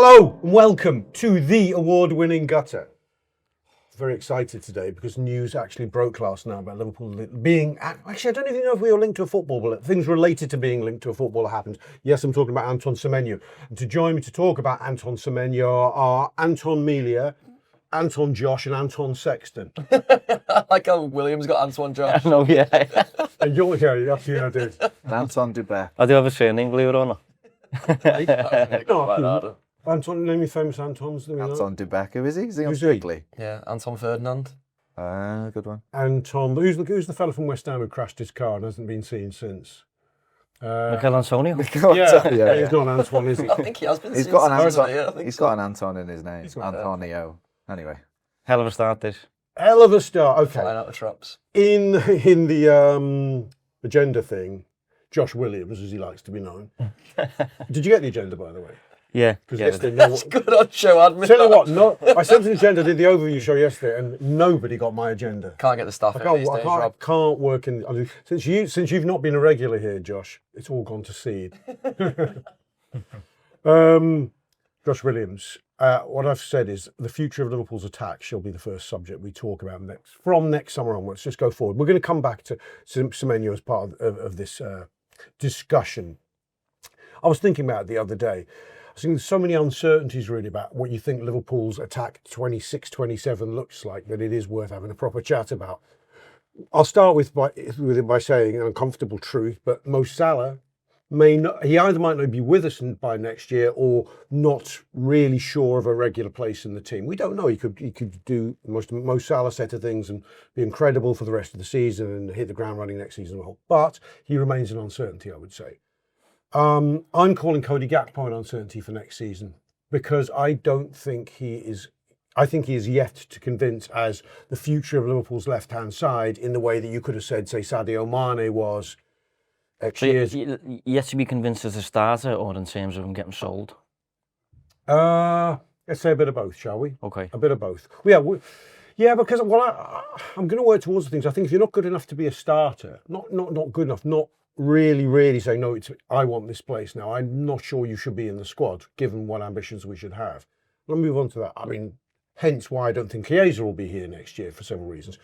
Hello and welcome to the award-winning Gutter. Very excited today because news actually broke last night about Liverpool being... Actually, I don't even know if we were linked to a football, but things related to being linked to a footballer happened. Yes, I'm talking about Anton Semenyo. And to join me to talk about Anton Semenyo are Anton Melia, Anton Josh and Anton Sexton. I like how William's got Antoine Josh. No, yeah. And you're here, that's you, I did. Anton Dubé. I do have a surname, believe it or not. Anton, name me famous Antons. Anton Dubé. Who is he? Is he on Who's he? Strictly? Yeah, Anton Ferdinand. Good one. Anton, who's the fella from West Ham who crashed his car and hasn't been seen since? Michael Antonio. Yeah, he's not Antoine, is he? I think he has been. He's got an Anton. He's Got an Anton in his name. got Antonio. Anyway. Hell of a start, this. Hell of a start. Okay. flying out the traps. In the agenda thing, Josh Williams, as he likes to be known. Did you get the agenda, by the way? Yeah. Because yeah, yesterday, That's good on show admin. tell you what, I sent an agenda, did the overview show yesterday, and nobody got my agenda. Can't get the stuff in these days, Rob. Can't work in. Since you've not been a regular here, Josh, it's all gone to seed. Josh Williams. What I've said is the future of Liverpool's attack shall be the first subject we talk about next summer onwards. Just go forward. We're going to come back to Semenyo as part of this discussion. I was thinking about it the other day. I think there's so many uncertainties really about what you think Liverpool's attack 26-27 looks like that it is worth having a proper chat about. I'll start with it by saying an uncomfortable truth, but Mo Salah he either might not be with us by next year or not really sure of a regular place in the team. We don't know. He could do Mo Salah set of things and be incredible for the rest of the season and hit the ground running next season. But he remains an uncertainty, I would say. I'm calling Cody Gakpo an uncertainty for next season because I think he is yet to convince as the future of Liverpool's left-hand side in the way that you could have said, say, Sadio Mane was X years. Yet to be convinced as a starter or in terms of him getting sold? Let's say a bit of both, shall we? Okay. A bit of both. Yeah, because I'm going to work towards the things. I think if you're not good enough to be a starter, not good enough, not really say, no, I want this place now. I'm not sure you should be in the squad, given what ambitions we should have. Let me move on to that. I mean, hence why I don't think Chiesa will be here next year for several reasons.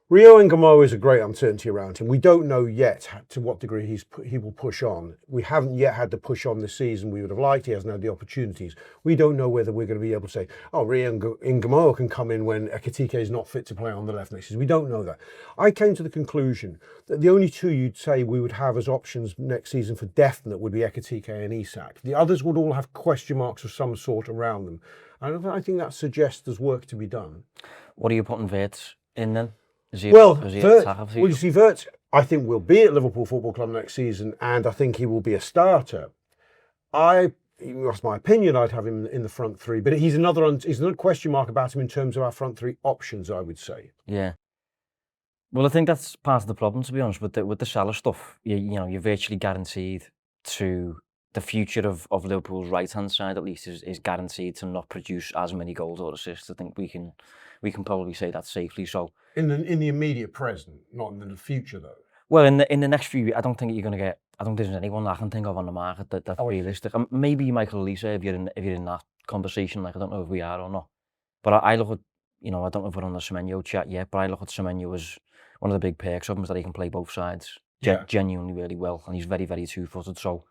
Rio Ngumoha is a great uncertainty around him. We don't know yet to what degree he will push on. We haven't yet had the push on this season we would have liked. He hasn't had the opportunities. We don't know whether we're going to be able to say, oh, Rio Ngumoha can come in when Ekitike is not fit to play on the left next season. We don't know that. I came to the conclusion that the only two you'd say we would have as options next season for definite would be Ekitike and Isak. The others would all have question marks of some sort around them. And I think that suggests there's work to be done. What are you putting Wirtz in then? Wirtz, I think, will be at Liverpool Football Club next season, and I think he will be a starter. That's my opinion. I'd have him in the front three, but he's another question mark about him in terms of our front three options, I would say. Yeah. Well, I think that's part of the problem, to be honest, with the Salah stuff. You're virtually guaranteed to the future of Liverpool's right-hand side, at least, is guaranteed to not produce as many goals or assists. I think we can probably say that safely. So in the immediate present, not in the future, though. Well, in the next few, I don't think you're going to get. I don't think there's anyone I can think of on the market that's realistic. Maybe Michael Elise, if you're in that conversation. Like, I don't know if we are or not. But I look at, I don't know if we're on the Semenyo chat yet, but I look at Semenyo as one of the big perks of him is that he can play both sides genuinely really well, and he's very, very two-footed. So,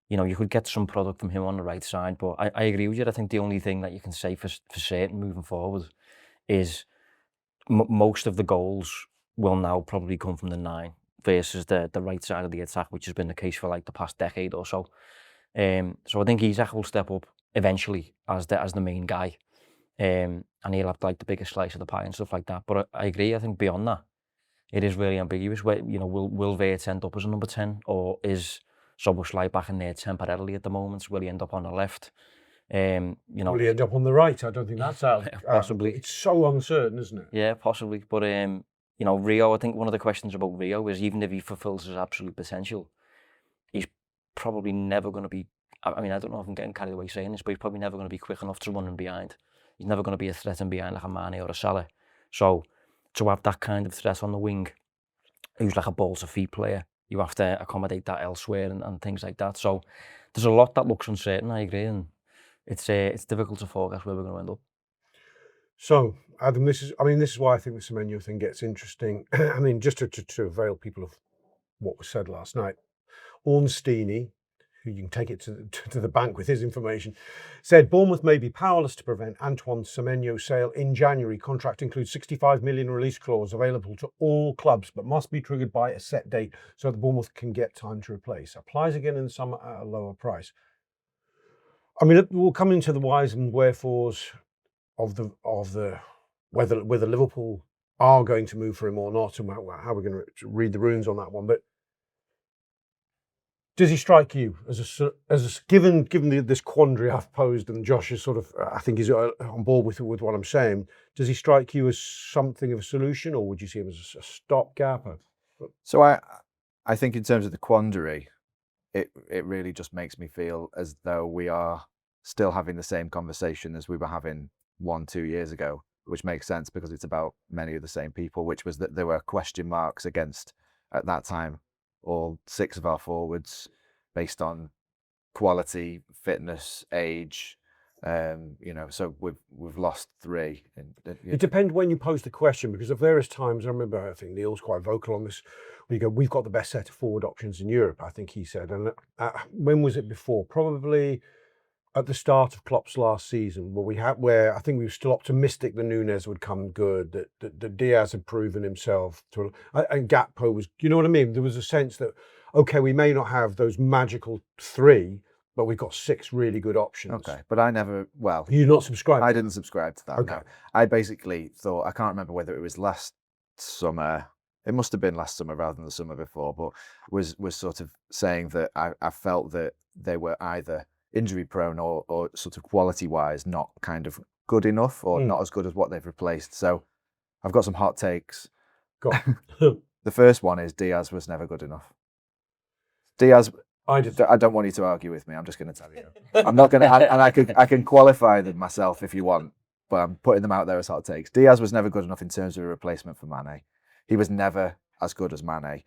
you could get some product from him on the right side. But I agree with you. I think the only thing that you can say for certain moving forward is most of the goals will now probably come from the 9 versus the right side of the attack, which has been the case for like the past decade or so. So I think Isak will step up eventually as the main guy, and he'll have like the biggest slice of the pie and stuff like that. But I agree. I think beyond that, it is really ambiguous. Will Wirtz end up as a number 10, or is Szoboszlai back in there temporarily at the moment? Will he end up on the left? Will he end up on the right? I don't think that's out. Possibly. It's so uncertain, isn't it? Yeah, possibly. But Rio, I think one of the questions about Rio is even if he fulfills his absolute potential, he's probably never going to be. I mean, I don't know if I'm getting carried away saying this, but he's probably never going to be quick enough to run in behind. He's never going to be a threat in behind like a Mane or a Salah. So to have that kind of threat on the wing, who's like a balls of feet player, you have to accommodate that elsewhere and things like that. So there's a lot that looks uncertain, I agree. And it's difficult to forecast where we're going to end up. So, Adam, this is why I think the Semenyo thing gets interesting. I mean, just to avail people of what was said last night, Ornsteiny, who you can take it to the bank with his information, said Bournemouth may be powerless to prevent Antoine Semenyo's sale in January. Contract includes 65 million release clause available to all clubs, but must be triggered by a set date so that Bournemouth can get time to replace. Applies again in the summer at a lower price. I mean, we'll come into the whys and wherefores of the whether Liverpool are going to move for him or not, and how we're going to read the runes on that one. But does he strike you as given this quandary I've posed, and Josh is sort of, I think he's on board with what I'm saying? Does he strike you as something of a solution, or would you see him as a stopgap? So I think in terms of the quandary, it really just makes me feel as though we are still having the same conversation as we were having 1-2 years ago, which makes sense because it's about many of the same people, which was that there were question marks against, at that time, all 6 of our forwards based on quality, fitness, age. So we've lost 3. It depends when you pose the question, because at various times, I remember, I think Neil's quite vocal on this. We've got the best set of forward options in Europe, I think he said. And when was it before? Probably at the start of Klopp's last season, where I think we were still optimistic that Núñez would come good, that Diaz had proven himself and Gakpo was, you know what I mean? There was a sense that, okay, we may not have those magical 3, but we've got 6 really good options. Okay, but I never, You're not subscribed? I didn't subscribe to that, okay. No. I basically thought, I can't remember whether it was last summer, it must have been last summer rather than the summer before, but was sort of saying that I felt that they were either injury prone or sort of quality wise not kind of good enough or not as good as what they've replaced. So I've got some hot takes. Go on. The first one is Diaz was never good enough. Diaz, I don't want you to argue with me. I'm just going to tell you. I'm not going to, and I can qualify them myself if you want, but I'm putting them out there as hot takes. Diaz was never good enough in terms of a replacement for Mane. He was never as good as Mane.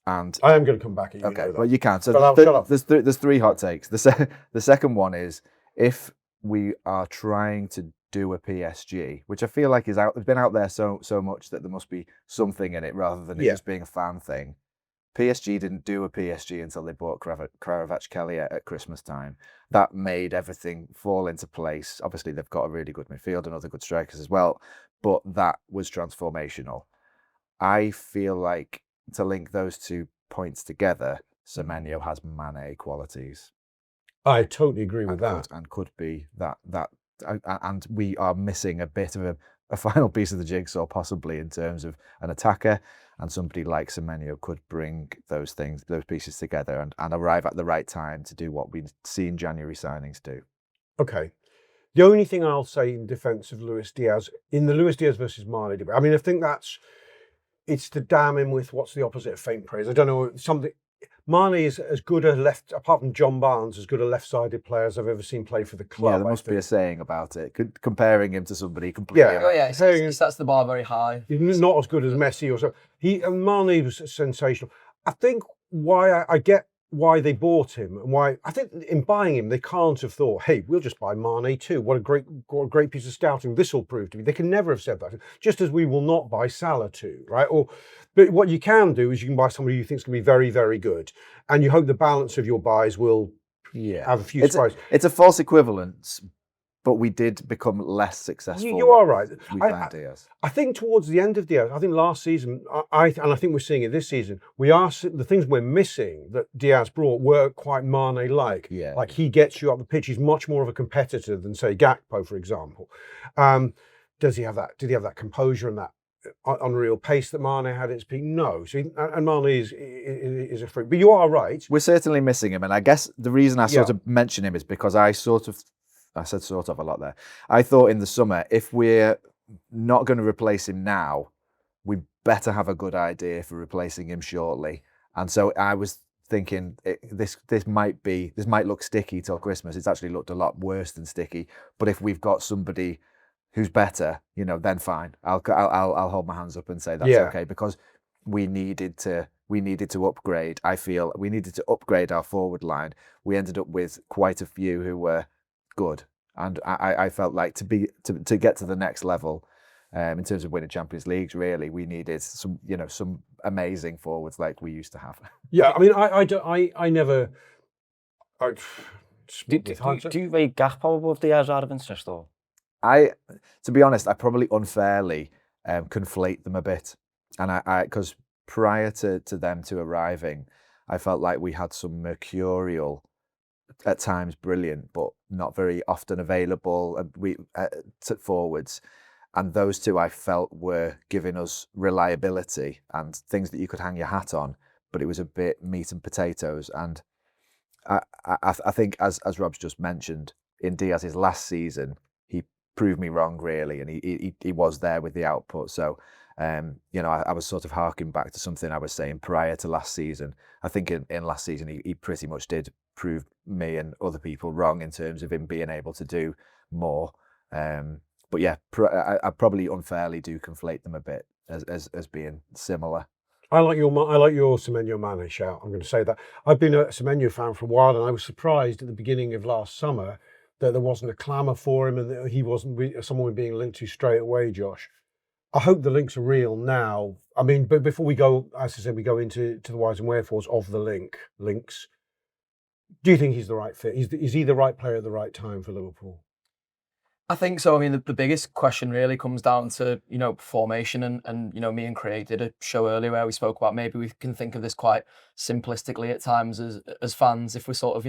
And I am going to come back at you. Okay, well, you can. So shut up. There's 3 hot takes. The second one is, if we are trying to do a PSG, which I feel like it's been out there so much that there must be something in it rather than it just being a fan thing. PSG didn't do a PSG until they bought Kvaratskhelia at Christmas time. That made everything fall into place. Obviously, they've got a really good midfield and other good strikers as well, but that was transformational. I feel like, to link those 2 points together, Semenyo has Mane qualities. I totally agree with that. And could be that, and we are missing a bit of a final piece of the jigsaw, possibly, in terms of an attacker, and somebody like Semenyo could bring those pieces together and arrive at the right time to do what we've seen January signings do. Okay. The only thing I'll say in defence of Luis Diaz, in the Luis Diaz versus Mane debate, I mean, I think it's to damn him with what's the opposite of faint praise. I don't know, Mane is as good a left, apart from John Barnes, as good a left-sided player as I've ever seen play for the club. Yeah, there must be a saying about it, comparing him to somebody completely. Oh yeah, he sets the bar very high. He's not as good as Messi or so. Mane was sensational. I think why I get why they bought him and why I think in buying him they can't have thought, hey, we'll just buy Mane too. What a great piece of scouting this will prove to be. They can never have said that. Just as we will not buy Salah too, right? But what you can do is you can buy somebody you think is going to be very, very good, and you hope the balance of your buys will have a few surprises. It's a false equivalence, but we did become less successful. You are right. Diaz. I think towards the end of Diaz, I think last season, and I think we're seeing it this season, the things we're missing that Diaz brought were quite Mane-like. Yeah. Like he gets you up the pitch. He's much more of a competitor than, say, Gakpo, for example. Does he have that? Did he have that composure and that unreal pace that Mane had at his peak? No. And Mane is a freak. But you are right. We're certainly missing him. And I guess the reason I sort of mention him is because I said sort of a lot there. I thought in the summer, if we're not going to replace him now, we better have a good idea for replacing him shortly. And so I was thinking this might look sticky till Christmas. It's actually looked a lot worse than sticky. But if we've got somebody who's better, then fine. I'll hold my hands up and say that's okay, because we needed to upgrade. I feel we needed to upgrade our forward line. We ended up with quite a few who were good, and I felt like to get to the next level. In terms of winning Champions Leagues, really, we needed some amazing forwards like we used to have. Yeah, I mean, I never. Do you rate Gakpo above Diaz out of interest, or? To be honest, I probably unfairly conflate them a bit, and because prior to them arriving, I felt like we had some mercurial, at times brilliant, but not very often available forwards. And those two I felt were giving us reliability and things that you could hang your hat on, but it was a bit meat and potatoes. And I think, as Rob's just mentioned, in Diaz's last season, he proved me wrong, really, and he was there with the output. So, I was sort of harking back to something I was saying prior to last season. I think in last season, he pretty much did prove me and other people wrong in terms of him being able to do more. But yeah, I probably unfairly do conflate them a bit as being similar. I like your Semenyo Mane shout. I'm going to say that. I've been a Semenyo fan for a while, and I was surprised at the beginning of last summer that there wasn't a clamour for him and that he wasn't someone being linked to straight away, Josh. I hope the links are real now. I mean, but before we go, as I said, we go into the whys and wherefores of the links. Do you think he's the right fit? Is he the right player at the right time for Liverpool? I think so. I mean, the biggest question really comes down to, formation and me and Craig did a show earlier where we spoke about maybe we can think of this quite simplistically at times as fans, if we're sort of,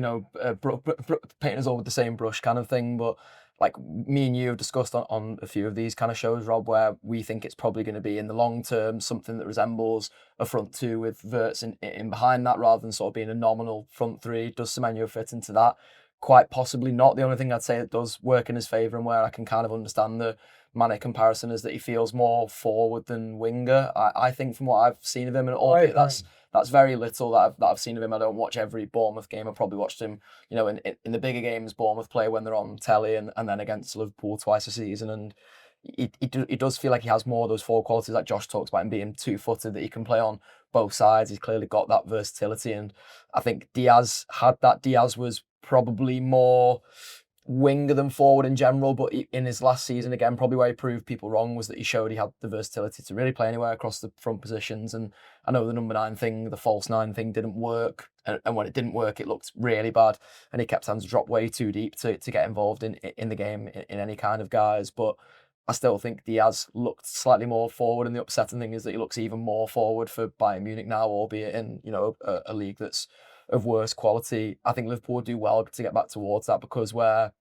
painting us all with the same brush kind of thing. But like me and you have discussed on a few of these kind of shows, Rob, where we think it's probably going to be in the long term something that resembles a front two with Wirtz in behind that rather than sort of being a nominal front three. Does Semenyo fit into that? Quite possibly not. The only thing I'd say that does work in his favour and where I can kind of understand the Mane comparison is that he feels more forward than winger. I think from what I've seen of him, and albeit that's very little that I've seen of him. I don't watch every Bournemouth game. I've probably watched him, in the bigger games Bournemouth play when they're on telly and then against Liverpool twice a season. And he does feel like he has more of those forward qualities like Josh talks about him being two-footed, that he can play on both sides. He's clearly got that versatility, and I think Diaz had that. Diaz was probably more winger than forward in general, but in his last season, again, probably where he proved people wrong was that he showed he had the versatility to really play anywhere across the front positions. And I know the number 9 thing, the false 9 thing didn't work, and when it didn't work, it looked really bad, and he kept having to drop way too deep to get involved in the game in any kind of guise. But I still think Diaz looked slightly more forward, and the upsetting thing is that he looks even more forward for Bayern Munich now, albeit in a league that's of worse quality. I think Liverpool would do well to get back towards that, because where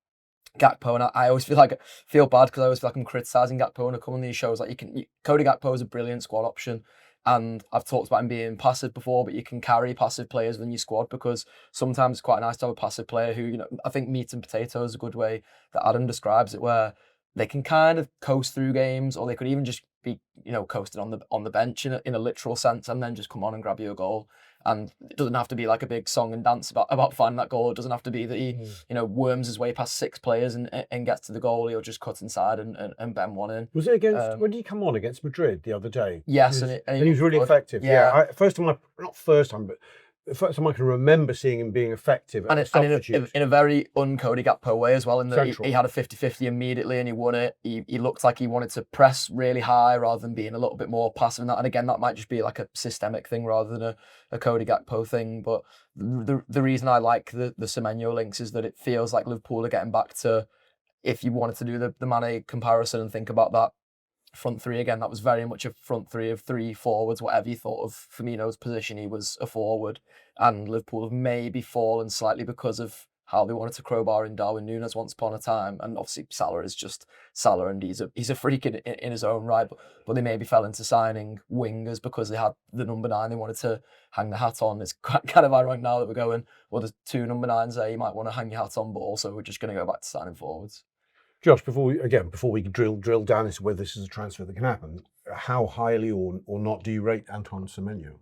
Gakpo, and I always feel bad because I always feel like I'm criticising Gakpo when I come on these shows. Like Cody Gakpo is a brilliant squad option, and I've talked about him being passive before, but you can carry passive players within your squad, because sometimes it's quite nice to have a passive player who, I think meat and potatoes is a good way that Adam describes it, where they can kind of coast through games, or they could even just be, coasted on the bench in a literal sense, and then just come on and grab you a goal. And it doesn't have to be like a big song and dance about finding that goal. It doesn't have to be that he, worms his way past 6 players and gets to the goal. He'll just cut inside and bend one in. Was it against, when did he come on against Madrid the other day? Yes. And he was really effective. Yeah. First time the first time I can remember seeing him being effective at substitutes. In a very un-Cody Gakpo way as well, in that he had a 50-50 immediately and he won it. He looked like he wanted to press really high rather than being a little bit more passive in that. And again, that might just be like a systemic thing rather than a Cody Gakpo thing. But the reason I like the Semenyo links is that it feels like Liverpool are getting back to, if you wanted to do the Mane comparison and think about that front three again, that was very much a front three of 3 forwards. Whatever you thought of Firmino's position, he was a forward, and Liverpool have maybe fallen slightly because of how they wanted to crowbar in Darwin Núñez once upon a time. And obviously Salah is just Salah, and he's a freak in his own right, but they maybe fell into signing wingers because they had the number 9 they wanted to hang the hat on. It's kind of ironic now that we're going, well, there's 2 number 9s there you might want to hang your hat on, but also we're just going to go back to signing forwards. Josh, before we drill down into whether this is a transfer that can happen, how highly or not do you rate Antoine Semenyo?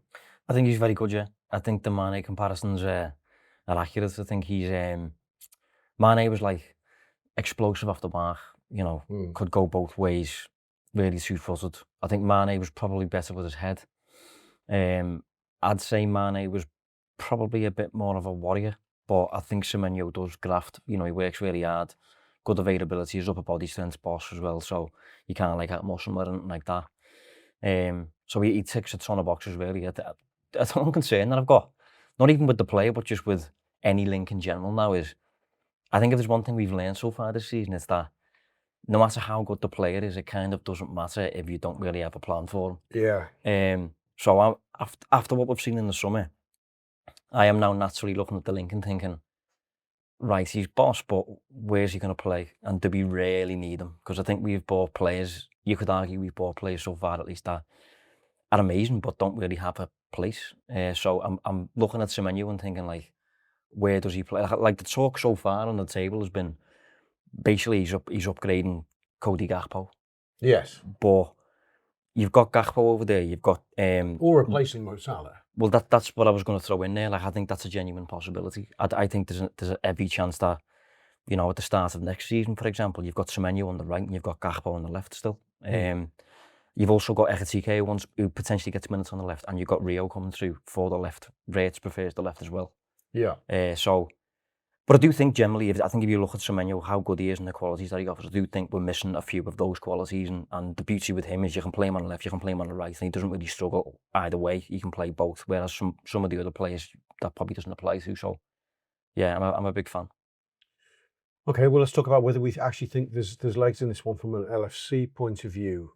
I think he's very good, yeah. I think the Mane comparisons are accurate. I think he's Mane was like explosive off the mark, could go both ways, really two-footed. I think Mane was probably better with his head. I'd say Mane was probably a bit more of a warrior but I think Semenyo does graft. You know, he works really hard, good availability, his upper body strength boss as well, so you can't like outmuscle him or anything like that. So he ticks a ton of boxes really. That's one concern that I've got, not even with the player, but just with any link in general now is, I think if there's one thing we've learned so far this season, it's that no matter how good the player is, it kind of doesn't matter if you don't really have a plan for him. Yeah. So after what we've seen in the summer, I am now naturally looking at the link and thinking, right, he's boss, but where's he going to play? And do we really need him? Because I think we've bought players, you could argue we've bought players so far at least that are amazing, but don't really have a place. So I'm looking at Semenyo and thinking, like, where does he play? Like the talk so far on the table has been, basically he's upgrading Cody Gakpo. Yes. But you've got Gakpo over there, you've got... or replacing Mo Salah. Well, that's what I was going to throw in there. Like, I think that's a genuine possibility. I think there's every chance that, you know, at the start of next season, for example, you've got Semenyo on the right and you've got Gakpo on the left still. You've also got Ekitike who potentially gets minutes on the left, and you've got Rio coming through for the left. Wirtz prefers the left as well. Yeah. But I do think generally, I think if you look at Semenyo, how good he is and the qualities that he offers, I do think we're missing a few of those qualities. And the beauty with him is you can play him on the left, you can play him on the right, and he doesn't really struggle either way. He can play both, whereas some of the other players that probably doesn't apply to. So, yeah, I'm a big fan. Okay, well, let's talk about whether we actually think there's legs in this one from an LFC point of view,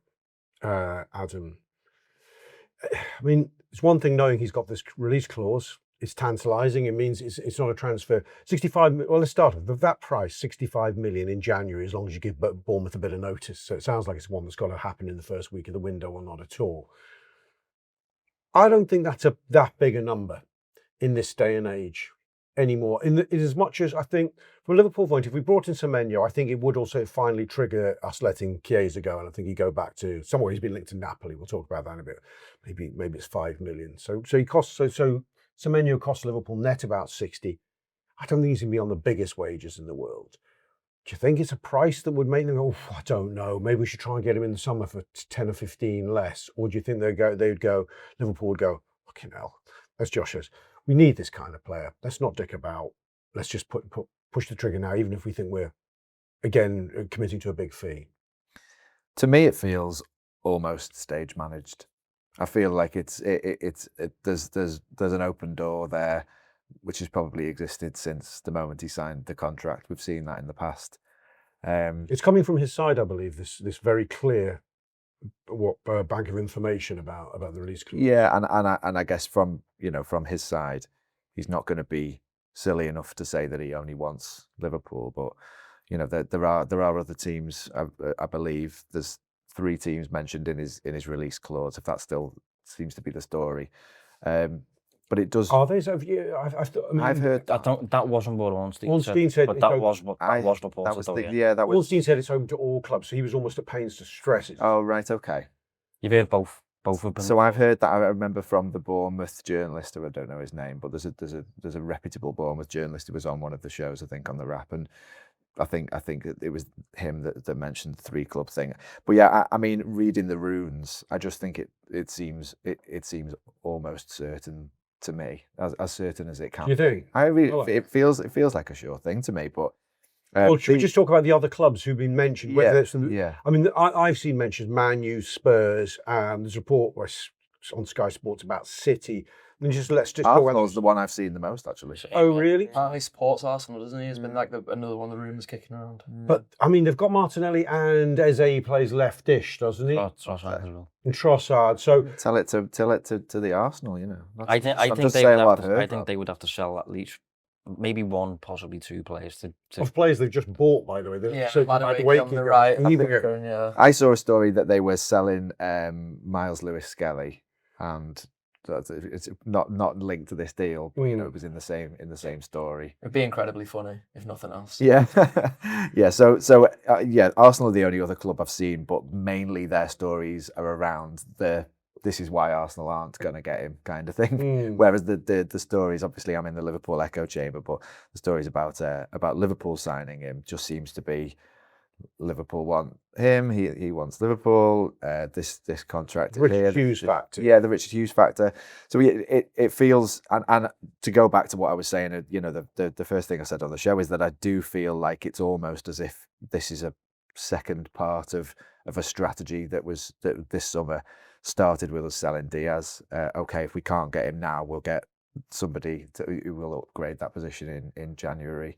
Adam. I mean, it's one thing knowing he's got this release clause. It's tantalising. It means it's not a transfer. 65. Well, let's start with that price. 65 million in January, as long as you give Bournemouth a bit of notice. So it sounds like it's one that's got to happen in the first week of the window, or not at all. I don't think that's that big a number in this day and age anymore. In as much as I think, from a Liverpool point, if we brought in Semenyo, I think it would also finally trigger us letting Chiesa go, and I think he'd go back to somewhere. He's been linked to Napoli. We'll talk about that in a bit. Maybe it's 5 million. So he costs so. Semenyo costs Liverpool net about 60. I don't think he's going to be on the biggest wages in the world. Do you think it's a price that would make them go, I don't know, maybe we should try and get him in the summer for 10 or 15 less? Or do you think Liverpool would go, fucking hell, as Josh says, we need this kind of player. Let's not dick about. Let's just push the trigger now, even if we think we're, again, committing to a big fee. To me, it feels almost stage managed. I feel like there's an open door there, which has probably existed since the moment he signed the contract. We've seen that in the past. It's coming from his side, I believe. This very clear bank of information about the release clause. Yeah, and I guess from his side, he's not going to be silly enough to say that he only wants Liverpool. But there are other teams. I believe there's 3 teams mentioned in his release clause, if that still seems to be the story. But it does. Are they? I've heard that wasn't what Ornstein said, but that was reported. That was that was. Ornstein said it's open to all clubs, so he was almost at pains to stress it. Oh right, okay. You've heard both of them. So I've heard that. I remember from the Bournemouth journalist, who I don't know his name, but there's a reputable Bournemouth journalist who was on one of the shows, I think, on the Wrap, and I think it was him that mentioned the 3-club thing. But yeah, I mean, reading the runes, I just think it seems almost certain to me, as certain as it can. You think? It feels like a sure thing to me. But should we just talk about the other clubs who've been mentioned? Yeah. I mean, I've seen mentions Man U, Spurs. There's a report on Sky Sports about City. Let's just talk about Arsenal's the one I've seen the most, actually. Oh, really? He supports Arsenal, doesn't he? It's been like another one of the rumours kicking around. But, I mean, they've got Martinelli and Eze plays left-ish, doesn't he? Trossard as well. And Trossard. So tell it to the Arsenal, I think they would have to sell at least maybe 1, possibly 2 players to of players they've just bought, by the way. On the right. I saw a story that they were selling Miles Lewis Skelly, and it's not linked to this deal. It was in the same story. It'd be incredibly funny, if nothing else. Yeah, yeah. So Arsenal are the only other club I've seen, but mainly their stories are around this is why Arsenal aren't going to get him kind of thing. Whereas the stories, obviously, I'm in the Liverpool echo chamber, but the stories about Liverpool signing him just seems to be Liverpool want him. He wants Liverpool. This contract Richard here. Hughes factor. Yeah, the Richard Hughes factor. So it feels, and to go back to what I was saying, the first thing I said on the show is that I do feel like it's almost as if this is a second part of a strategy that this summer started with us selling Diaz. Okay, if we can't get him now, we'll get somebody who will upgrade that position in January.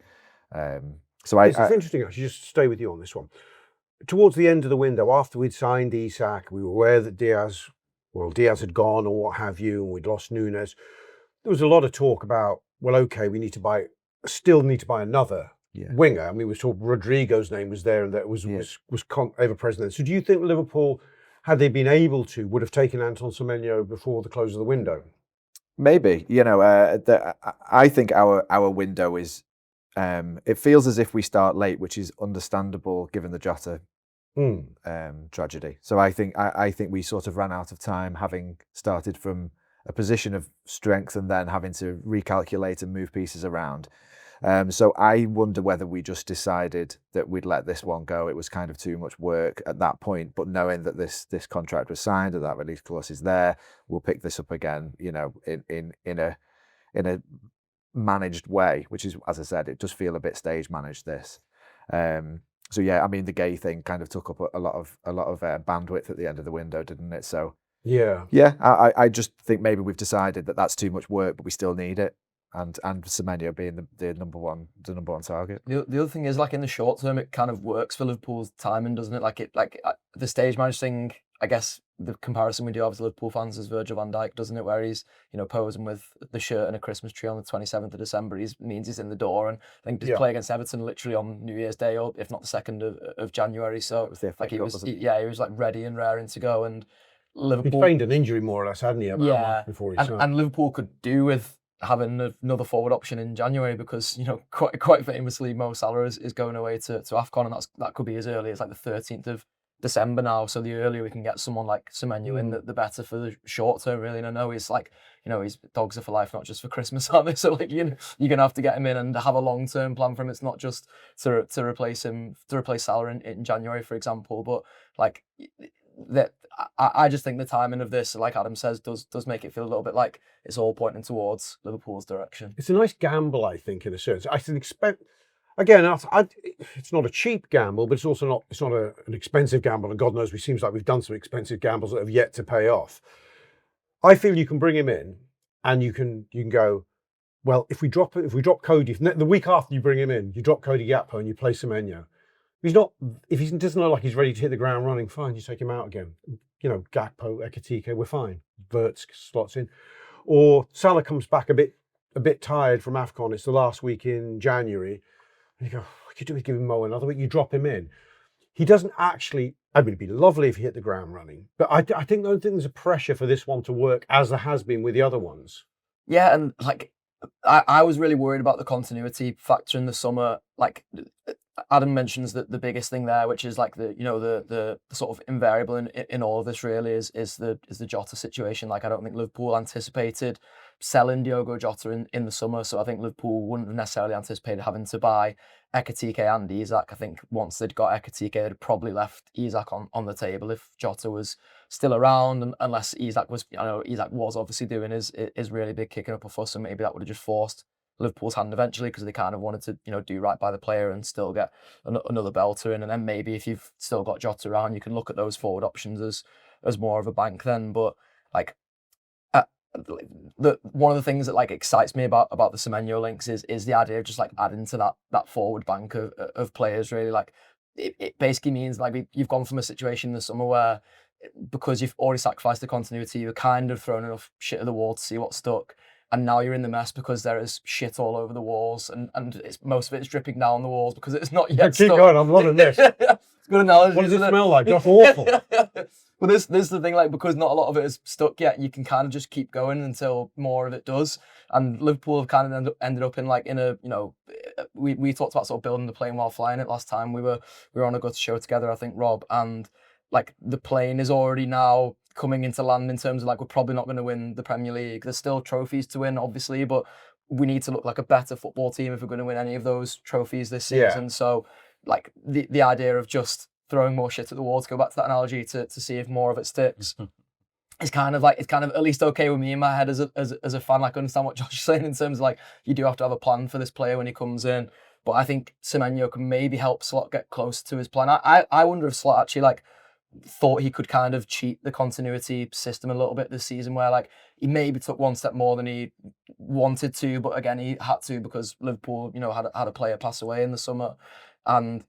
So it's interesting. I should just stay with you on this one. Towards the end of the window, after we'd signed Isak, we were aware that Diaz had gone or what have you, and we'd lost Nunes. There was a lot of talk about, well, okay, we still need to buy another winger. I mean, we were talking, Rodrigo's name was there, and that was ever present. So do you think Liverpool, had they been able to, would have taken Anton Semenyo before the close of the window? Maybe. I think our window is. It feels as if we start late, which is understandable given the Jota tragedy. So I think we sort of ran out of time, having started from a position of strength and then having to recalculate and move pieces around. So I wonder whether we just decided that we'd let this one go. It was kind of too much work at that point, but knowing that this contract was signed and that release clause is there, we'll pick this up again, in a managed way, which is, as I said, it does feel a bit stage managed, this. So yeah, I mean, the Gay thing kind of took up a lot of bandwidth at the end of the window, didn't it? So yeah, I just think maybe we've decided that that's too much work, but we still need it. And Semenyo being the number one target. The other thing is, like, in the short term, it kind of works for Liverpool's timing, doesn't it? The stage managed thing, I guess the comparison we do have as Liverpool fans is Virgil van Dijk, doesn't it? Where he's, posing with the shirt and a Christmas tree on the 27th of December, means he's in the door, and I think just play against Everton literally on New Year's Day, or if not the 2nd of January. So he was like ready and raring to go, and Liverpool. He'd feigned an injury more or less, hadn't he? Before he signed. And Liverpool could do with having another forward option in January, because quite famously Mo Salah is going away to AFCON, and that could be as early as like the 13th of December now. So the earlier we can get someone like Semenyo in, the better for the short term, really. And I know he's like, his dogs are for life, not just for Christmas, aren't they? So like, you're gonna have to get him in and have a long term plan for him. It's not just to replace Salah in January, for example. But like that, I just think the timing of this, like Adam says, does make it feel a little bit like it's all pointing towards Liverpool's direction. It's a nice gamble, I think, in a sense. I can expect. Again, it's not a cheap gamble, but it's also not. It's not an expensive gamble, and God knows, it seems like we've done some expensive gambles that have yet to pay off. I feel you can bring him in, and you can go, well, if we drop Cody, the week after you bring him in, you drop Cody Gakpo and you play Semenyo. If he doesn't look like he's ready to hit the ground running, fine, you take him out again. Gakpo, Ekitike, we're fine. Wirtz slots in, or Salah comes back a bit tired from AFCON. It's the last week in January. And you go, what could you do with giving Mo another week? You drop him in. He doesn't actually. I mean, it'd be lovely if he hit the ground running, but I don't think there's a pressure for this one to work as there has been with the other ones. Yeah, and like I was really worried about the continuity factor in the summer. Like Adam mentions that the biggest thing there, which is like the sort of invariable in all of this really is the Jota situation. Like, I don't think Liverpool anticipated selling Diogo Jota in the summer, so I think Liverpool wouldn't have necessarily anticipated having to buy Ekitike and Isak. I think once they'd got Ekitike, they'd probably left Isak on the table if Jota was still around, and unless Isak was, Isak was obviously doing his really big kicking up a fuss, and maybe that would have just forced Liverpool's hand eventually, because they kind of wanted to do right by the player and still get another belter in. And then maybe if you've still got Jota around, you can look at those forward options as more of a bank then. But like one of the things that like excites me about the Semenyo links is the idea of just like adding to that forward bank of players, really. Like it basically means like you've gone from a situation in the summer where, because you've already sacrificed the continuity, you're kind of thrown enough shit at the wall to see what stuck. And now you're in the mess because there is shit all over the walls, and most of it is dripping down the walls because it's not yet Keep stuck. going, I'm loving this. It's good analogy. What does it smell like? That's awful. Well, this is the thing, like, because not a lot of it is stuck yet, you can kind of just keep going until more of it does. And Liverpool have kind of ended up in a, we talked about sort of building the plane while flying it last time. We were on a good show together, I think, Rob, and like the plane is already now coming into land in terms of like, we're probably not going to win the Premier League. There's still trophies to win, obviously, but we need to look like a better football team if we're going to win any of those trophies this season. Yeah. So like the idea of just throwing more shit at the wall, to go back to that analogy, to see if more of it sticks. It's kind of at least okay with me in my head as a fan. Like, I understand what Josh is saying in terms of like, you do have to have a plan for this player when he comes in. But I think Semenyo can maybe help Slot get closer to his plan. I wonder if Slot actually like thought he could kind of cheat the continuity system a little bit this season, where like he maybe took one step more than he wanted to, but again he had to because Liverpool, had a player pass away in the summer, and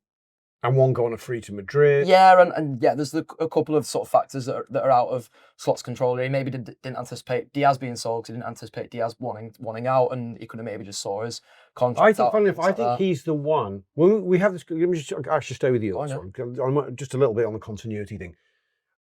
one gone a free to Madrid. Yeah, and there's a couple of sort of factors that are out of Slot's control. He maybe didn't anticipate Diaz being sold, because he didn't anticipate Diaz wanting out, and he could have maybe just saw his contract. I think he's the one. When we have this, let me just actually stay with you on this one. Just a little bit on the continuity thing.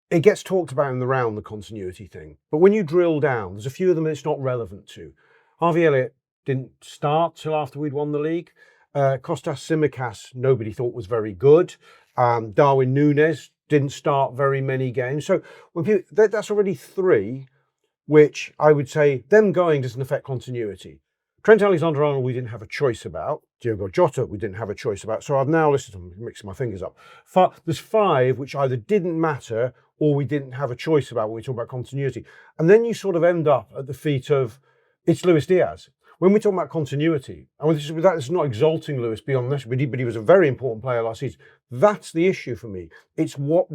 It gets talked about in the round, the continuity thing, but when you drill down, there's a few of them it's not relevant to. Harvey Elliott didn't start till after we'd won the league. Kostas Tsimikas, nobody thought was very good. Darwin Núñez didn't start very many games. So when people, that's already three, which I would say them going doesn't affect continuity. Trent Alexander-Arnold, we didn't have a choice about. Diogo Jota, we didn't have a choice about. So I've now listened to them, mixing my fingers up. There's five which either didn't matter or we didn't have a choice about when we talk about continuity. And then you sort of end up at the feet of, it's Luis Diaz. When we talk about continuity, and that is not exalting Lewis beyond this, but he was a very important player last season. That's the issue for me. It's not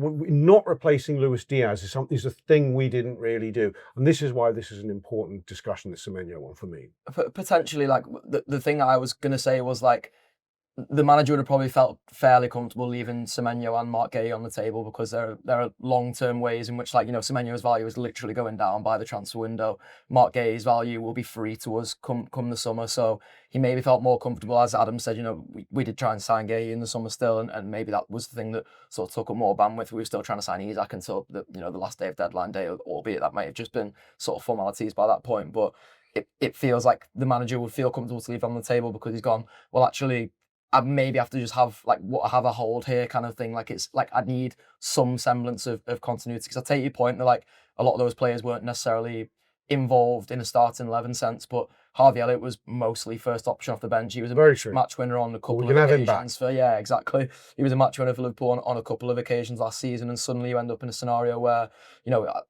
replacing Luis Diaz is a thing we didn't really do, and this is why this is an important discussion, this Semenyo one for me. Potentially, like the thing I was going to say was like, the manager would have probably felt fairly comfortable leaving Semenyo and Mark Guéhi on the table, because there are long-term ways in which, like, Semenyo's value is literally going down by the transfer window. Mark Guéhi's value will be free to us come the summer. So he maybe felt more comfortable, as Adam said, we did try and sign Guéhi in the summer still, and maybe that was the thing that sort of took up more bandwidth. We were still trying to sign Isak until the last day of deadline day, albeit that might have just been sort of formalities by that point. But it feels like the manager would feel comfortable to leave on the table, because he's gone, well, actually, I maybe have to just have a hold here kind of thing. Like, it's like I need some semblance of continuity, because I take your point that like a lot of those players weren't necessarily involved in a starting 11 sense, but Harvey Elliott was mostly first option off the bench. He was a match winner on a couple of occasions. Exactly. He was a match winner for Liverpool on a couple of occasions last season, and suddenly you end up in a scenario where,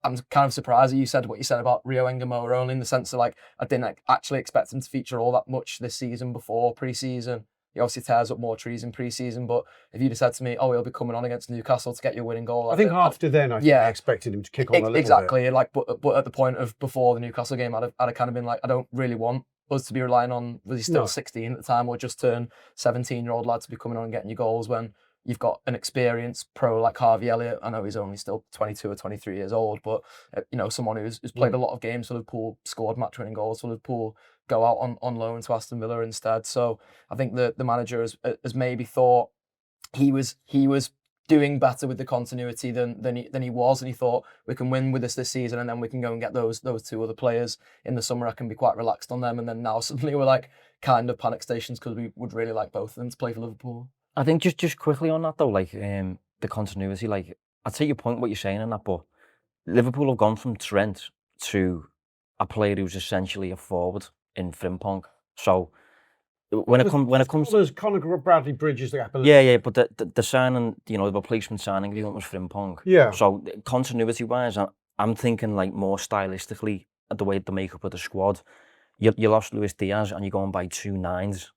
I'm kind of surprised that you said what you said about Rio Ngumoha, only in the sense that like I didn't actually expect him to feature all that much this season before pre-season. He obviously tears up more trees in pre-season, but if you'd have said to me, he'll be coming on against Newcastle to get your winning goal. I think after then, I expected him to kick on a little bit. Exactly. Like, but at the point of before the Newcastle game, I'd have kind of been like, I don't really want us to be relying on, was he still 16 at the time, or just turned 17-year-old lad to be coming on and getting your goals, when you've got an experienced pro like Harvey Elliott. I know he's only still 22 or 23 years old, but someone who's played a lot of games for Liverpool, scored match-winning goals for Liverpool, go out on loan to Aston Villa instead. So I think the manager has maybe thought he was doing better with the continuity than he was, and he thought, we can win with this season, and then we can go and get those two other players in the summer. I can be quite relaxed on them, and then now suddenly we're like kind of panic stations, because we would really like both of them to play for Liverpool. I think just quickly on that though, like the continuity, like I take your point what you're saying on that, but Liverpool have gone from Trent to a player who's essentially a forward in Frimpong. So when it comes, there's Conor Bradley Bridges, the Apple. Yeah, but the signing, the replacement signing agreement was Frimpong. Yeah. So continuity wise, I'm thinking like more stylistically at the way the makeup of the squad. You lost Luis Diaz and you're going by 2 9s,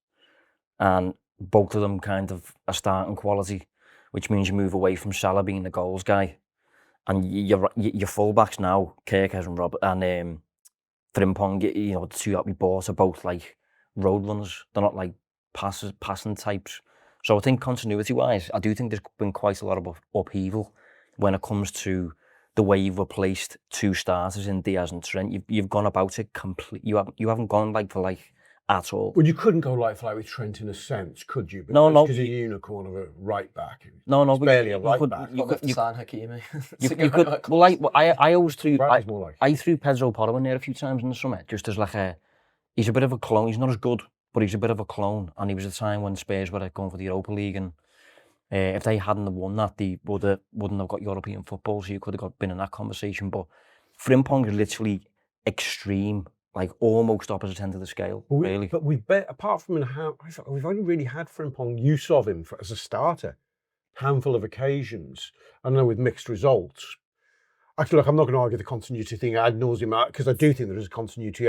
and both of them kind of are starting quality, which means you move away from Salah being the goals guy, and your fullbacks now, Kirkes and Robert and Frimpong, the two that we bought are both like road runners. They're not like passing types. So I think continuity wise, I do think there's been quite a lot of upheaval when it comes to the way you've replaced 2 starters in Diaz and Trent. You've gone about it complete. You haven't gone like for like at all. Well, you couldn't go like for like with Trent in a sense, could you? No. Because he's a unicorn of a right back. No. Barely a right back. You could sign Hakimi. You could. Well, I always threw. I threw Pedro Porro in there a few times in the summer, just as like he's a bit of a clone. He's not as good, but he's a bit of a clone. And he was a time when Spurs were going for the Europa League, and if they hadn't have won that, they wouldn't have got European football. So you could have been in that conversation. But Frimpong is literally extreme like almost opposite end of the scale, really. But we've apart from we've only really had Frimpong use of him as a starter, handful of occasions. I know with mixed results. Actually, look, I'm not going to argue the continuity thing ad nauseum because I do think there is a continuity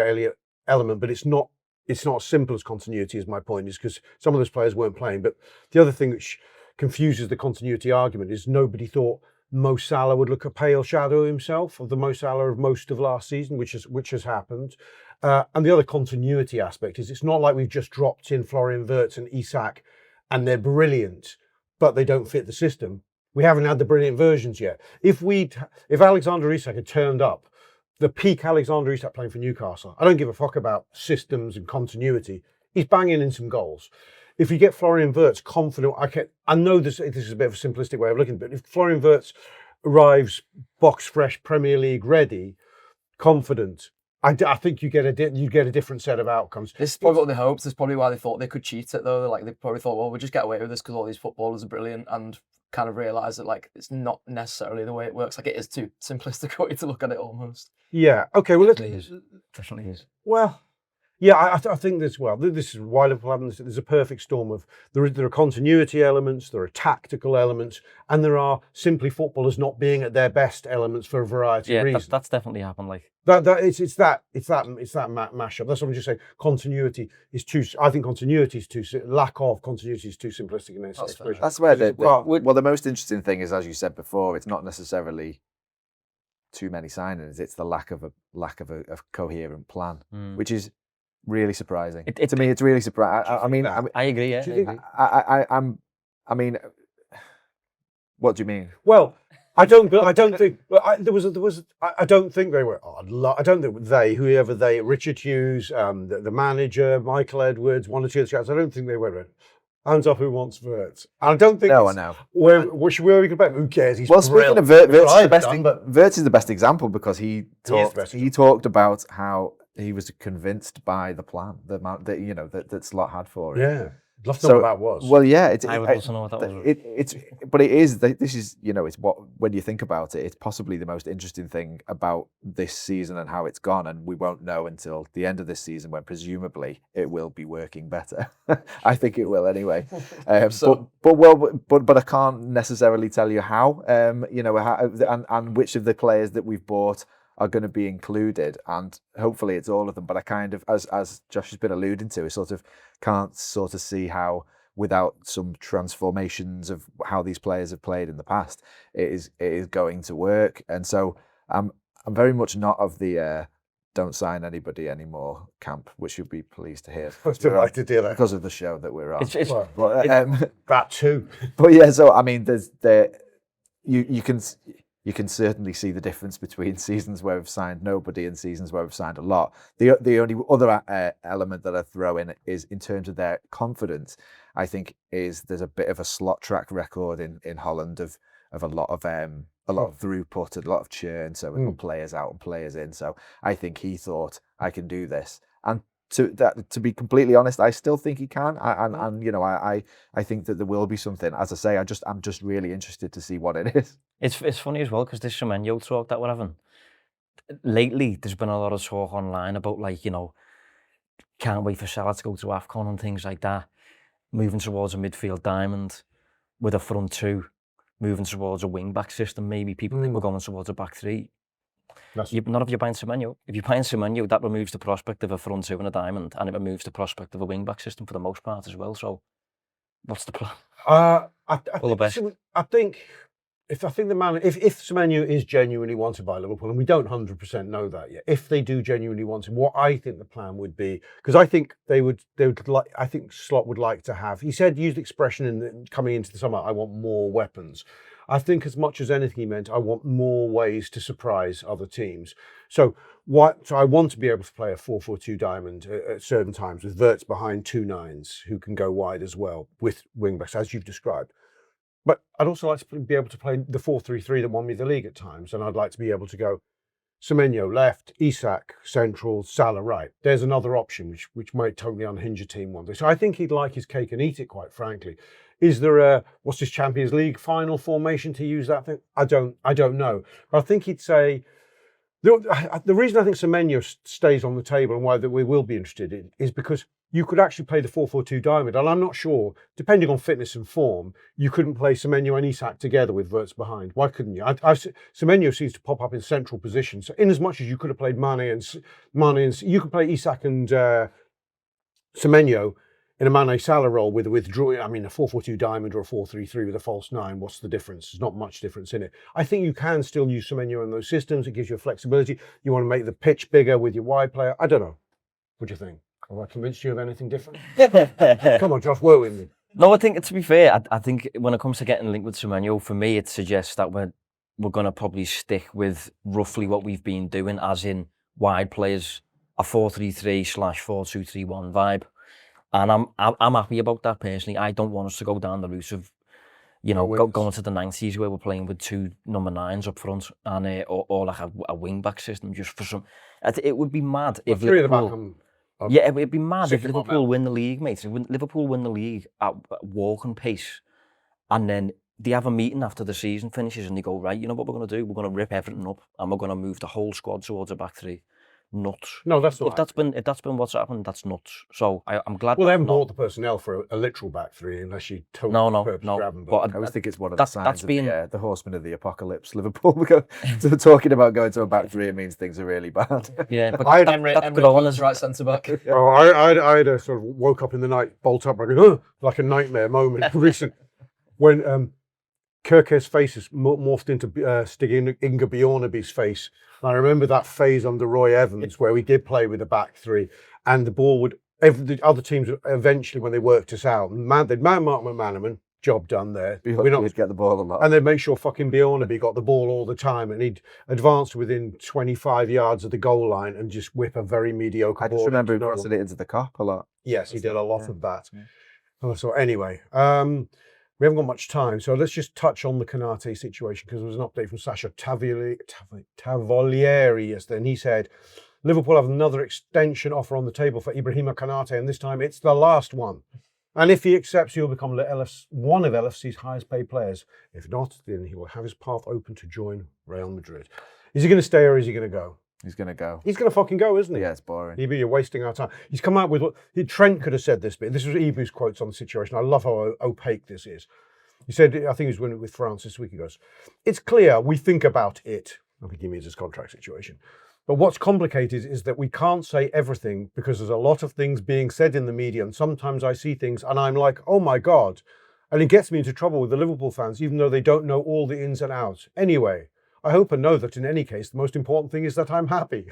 element, but it's not as simple as continuity. Is my point is because some of those players weren't playing. But the other thing which confuses the continuity argument is nobody thought Mo Salah would look a pale shadow himself of the Mo Salah of most of last season, which has happened. And the other continuity aspect is it's not like we've just dropped in Florian Wirtz and Isak and they're brilliant, but they don't fit the system. We haven't had the brilliant versions yet. If Alexander Isak had turned up, the peak Alexander Isak playing for Newcastle, I don't give a fuck about systems and continuity. He's banging in some goals. If you get Florian Wirtz confident, I know this is a bit of a simplistic way of looking, but if Florian Wirtz arrives box fresh, Premier League ready, confident, I think you get a different set of outcomes. This is probably what they hoped. This is probably why they thought they could cheat it though. Like they probably thought, well, we'll just get away with this because all these footballers are brilliant, and kind of realise that like it's not necessarily the way it works. Like it is too simplistic a way to look at it almost. Yeah. Okay. Well, Definitely is. Well. Yeah, I think this is why Liverpool have this. There's a perfect storm of there are continuity elements, there are tactical elements, and there are simply footballers not being at their best elements for a variety of reasons. That's definitely happened. Like it's that mashup. That's what I'm just saying. Continuity is too. I think continuity is too. Lack of continuity is too simplistic in this expression. That's where the most interesting thing is, as you said before, it's not necessarily too many signings. It's the lack of a coherent plan, which is really surprising. To me, it's really surprising. I agree. Yeah, I mean, what do you mean? Well, I don't think there was. I don't think they were. I don't think whoever they, Richard Hughes, the manager, Michael Edwards, one or two of the scouts. I don't think they were. Hands up, who wants Wirtz? I don't think. No, I know. Where we can bet? Who cares? He's speaking of Wirtz is the best example because he talked about how he was convinced by the plan, the amount that Slot had for it. Yeah, I'd love to know what that was. Well, yeah, I would also know what that was. But it is. This is it's what when you think about it, it's possibly the most interesting thing about this season and how it's gone, and we won't know until the end of this season when presumably it will be working better. I think it will anyway. But I can't necessarily tell you how. And which of the players that we've bought are going to be included, and hopefully it's all of them. But I kind of, as Josh has been alluding to, I sort of can't sort of see how, without some transformations of how these players have played in the past, it is going to work. And so I'm very much not of the don't sign anybody anymore camp, which you'll be pleased to hear. I was delighted to hear that because of the show that we're on. That too. But yeah, so I mean, you can certainly see the difference between seasons where we've signed nobody and seasons where we've signed a lot. The only other element that I throw in is in terms of their confidence, I think there's a bit of a slot track record in Holland of a lot of throughput and a lot of churn. So we put players out and players in. So I think he thought, I can do this. And to be completely honest, I still think he can. I think that there will be something. As I say, I'm just really interested to see what it is. It's funny as well because this Semenyo talk that we're having lately, there's been a lot of talk online about can't wait for Salah to go to AFCON and things like that, moving towards a midfield diamond with a front two, moving towards a wing back system. Maybe people think we're going towards a back three. Not if you're buying Semenyo. If you're buying Semenyo, that removes the prospect of a front two and a diamond, and it removes the prospect of a wing back system for the most part as well. So, what's the plan? All the best. I think if Semenyo is genuinely wanted by Liverpool, and we don't 100% know that yet, if they do genuinely want him, what I think the plan would be, because I think they would like. I think Slot would like to have. He used the expression coming into the summer, "I want more weapons." I think as much as anything he meant, I want more ways to surprise other teams. So I want to be able to play a 4-4-2 diamond at certain times with Wirtz behind 2 9s who can go wide as well with wing-backs, as you've described. But I'd also like to be able to play the 4-3-3 that won me the league at times. And I'd like to be able to go Semenyo left, Isak central, Salah right. There's another option which might totally unhinge a team one day. So I think he'd like his cake and eat it, quite frankly. Is there what's his Champions League final formation to use that thing? I don't know. But I think he'd say The reason I think Semenyo stays on the table and why that we will be interested in is because you could actually play the 4-4-2 diamond, and I'm not sure, depending on fitness and form, you couldn't play Semenyo and Isak together with Wirtz behind. Why couldn't you? Semenyo seems to pop up in central positions. So in as much as you could have played Mane and you could play Isak and Semenyo in a Mane Salah role with a 4-4-2 diamond or a 4-3-3 with a false 9, what's the difference? There's not much difference in it. I think you can still use Semenyo in those systems. It gives you a flexibility. You want to make the pitch bigger with your wide player. I don't know. What do you think? Have I convinced you of anything different? Come on, Josh, work with me. No, I think, to be fair, I think when it comes to getting linked with Semenyo, for me, it suggests that we're going to probably stick with roughly what we've been doing, as in wide players, a 4-3-3/4-2-3-1 vibe. And I'm happy about that personally. I don't want us to go down the route of, going to the 90s where we're playing with 2 number 9s up front and or like a wing back system just for some. It would be mad if Liverpool. Yeah, it'd be mad if Liverpool win the league, mate. If Liverpool win the league at walking pace, and then they have a meeting after the season finishes and they go, right, you know what we're going to do? We're going to rip everything up and we're going to move the whole squad towards a back 3. Nuts. No, that's not. If that's been what's happened, that's nuts. So I'm glad. Well, they haven't bought the personnel for a literal back 3 unless you totally grab them. But I always think it's one of the signs of the horsemen of the apocalypse. Liverpool talking about going to a back 3, it means things are really bad. Yeah, but Emre Can's right centre back. Oh, I had a sort of woke up in the night, bolt up, like a nightmare moment recent when Kirke's face is morphed into Stig Inge Bjornaby's face. And I remember that phase under Roy Evans where we did play with a back 3 and the ball would, the other teams eventually, when they worked us out, they'd man Mark McManaman, job done there. We'd get the ball a lot. And they'd make sure fucking Bjornaby got the ball all the time and he'd advance within 25 yards of the goal line and just whip a very mediocre ball. I just remember him crossing it into the cop a lot. Yes, he did a lot of that. Yeah. So anyway, we haven't got much time, so let's just touch on the Konate situation because there was an update from Sasha Tavolieri yesterday, and he said Liverpool have another extension offer on the table for Ibrahima Konate, and this time it's the last one. And if he accepts, he'll become one of LFC's highest paid players. If not, then he will have his path open to join Real Madrid. Is he going to stay or is he going to go? He's going to go. He's going to fucking go, isn't he? Yeah, it's boring. Ibu, you're wasting our time. He's come out with Trent could have said this bit. This was Ibu's quotes on the situation. I love how opaque this is. He said, I think he was winning with France this week. He goes, it's clear we think about it. I think he means his contract situation. But what's complicated is that we can't say everything because there's a lot of things being said in the media. And sometimes I see things and I'm like, oh my God. And it gets me into trouble with the Liverpool fans, even though they don't know all the ins and outs. Anyway, I hope and know that in any case, the most important thing is that I'm happy.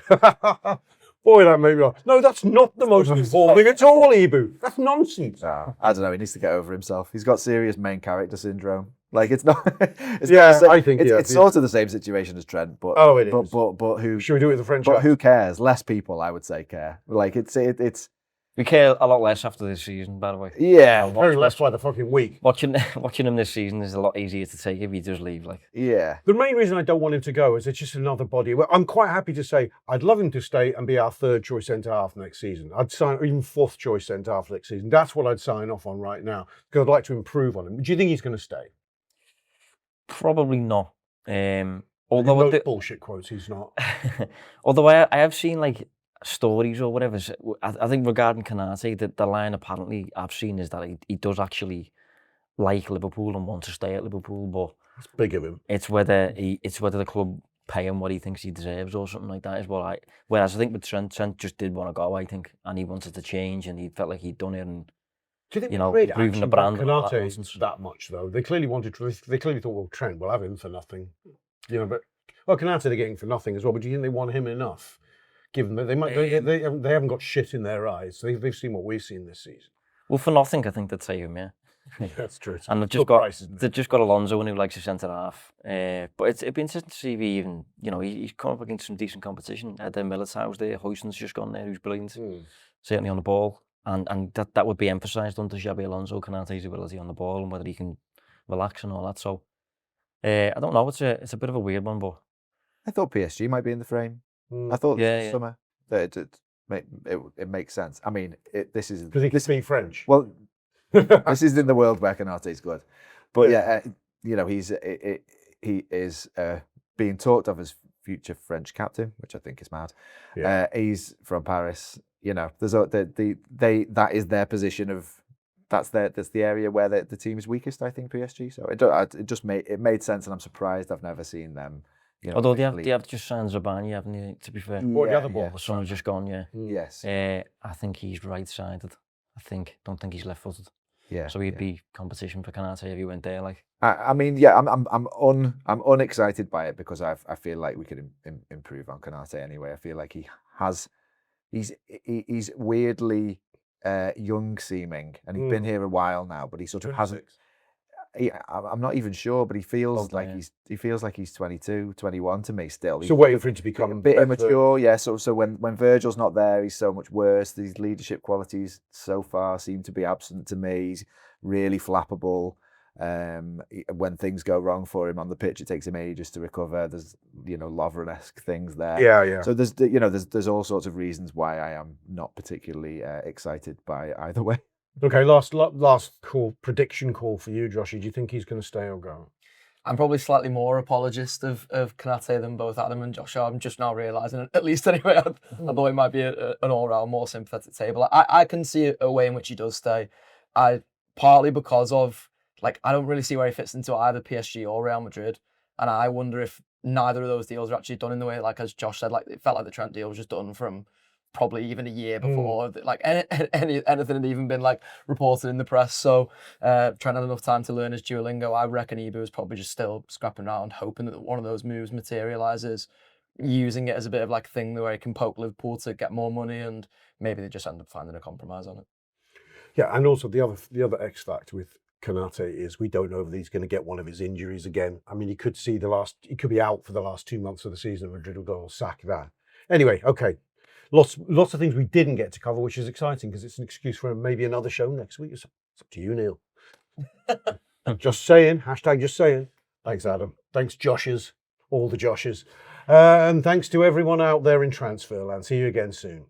Boy, that made me laugh. No, that's not the most important thing at all, Ibu. That's nonsense. No, I don't know. He needs to get over himself. He's got serious main character syndrome. Like it's not. I think it's sort of the same situation as Trent, but it is. But who should we do it with the French? But who cares? Less people, I would say, care. Like it's. We care a lot less after this season, by the way. Yeah, very less by the fucking week. Watching him this season is a lot easier to take if he does leave. Like, yeah. The main reason I don't want him to go is it's just another body. I'm quite happy to say I'd love him to stay and be our 3rd choice centre half next season. I'd sign, or even 4th choice centre half next season. That's what I'd sign off on right now because I'd like to improve on him. Do you think he's going to stay? Probably not. Although bullshit quotes, he's not. Although I have seen like stories or whatever. I think regarding Konate, the line apparently I've seen is that he does actually like Liverpool and want to stay at Liverpool, but it's big of him. It's whether the club pay him what he thinks he deserves or something like that. Whereas I think with Trent just did want to go, I think, and he wanted to change and he felt like he'd done it and. Do you think improving the brand? Konate isn't that much though. They clearly they clearly thought, well, Trent, we'll have him for nothing, but Konate they're getting for nothing as well. But do you think they want him enough? Given that they haven't got shit in their eyes. They've seen what we've seen this season. Well, for nothing, I think they'd say him, yeah. That's true. And they've just got Alonso and who likes a centre half. But it'd be interesting to see if he even, he's come up against some decent competition. The Militao's there, Huijsen's just gone there, who's brilliant, certainly on the ball. And that would be emphasised under Xabi Alonso, Konate's ability on the ball and whether he can relax and all that. So I don't know. It's a bit of a weird one, but I thought PSG might be in the frame. I thought this summer that it makes sense. I mean, this is because he can speak French. Well, this is in the world where Konate's good, but he is being talked of as future French captain, which I think is mad. Yeah. He's from Paris. You know, there's that is their position of that's the area where the team is weakest. I think PSG. So it just made sense, and I'm surprised I've never seen them. You know, Although they have just signed Zabani, haven't they? To be fair, Or the other ball. the son's just gone. Yeah. Yes. I think he's right-sided. Don't think he's left-footed. Yeah. So he'd be competition for Canate if he went there. Like, I mean, yeah, I'm unexcited by it because I feel like we could improve on Canate anyway. I feel like he's weirdly young seeming, and he's been here a while now, but he sort of hasn't. I'm not even sure, but he feels like he's 22, 21 to me still. So waiting for him to become a bit immature, yeah. So when Virgil's not there, he's so much worse. These leadership qualities so far seem to be absent to me. He's really flappable. When things go wrong for him on the pitch, it takes him ages to recover. There's Lovren-esque things there. Yeah. So there's all sorts of reasons why I am not particularly excited by either way. Okay, last call, prediction call for you, Joshy. Do you think he's going to stay or go? I'm probably slightly more apologist of Konate than both Adam and Josh are. I'm just now realising, at least anyway, although it might be an all-round more sympathetic table. I can see a way in which he does stay. Partly because of, I don't really see where he fits into either PSG or Real Madrid. And I wonder if neither of those deals are actually done in the way, as Josh said, it felt like the Trent deal was just done from probably even a year before, anything had even been reported in the press. So Trent had enough time to learn his Duolingo. I reckon Ibu is probably just still scrapping around, hoping that one of those moves materialises, using it as a bit of thing where he can poke Liverpool to get more money, and maybe they just end up finding a compromise on it. Yeah, and also the other X factor with Konate is we don't know if he's going to get one of his injuries again. I mean, he could be out for the last 2 months of the season, and Madrid will go, sack that. Anyway, okay. Lots of things we didn't get to cover, which is exciting because it's an excuse for maybe another show next week. It's up to you, Neil. Just saying. Hashtag just saying. Thanks, Adam. Thanks, Joshes. All the Joshes. And thanks to everyone out there in Transferland. See you again soon.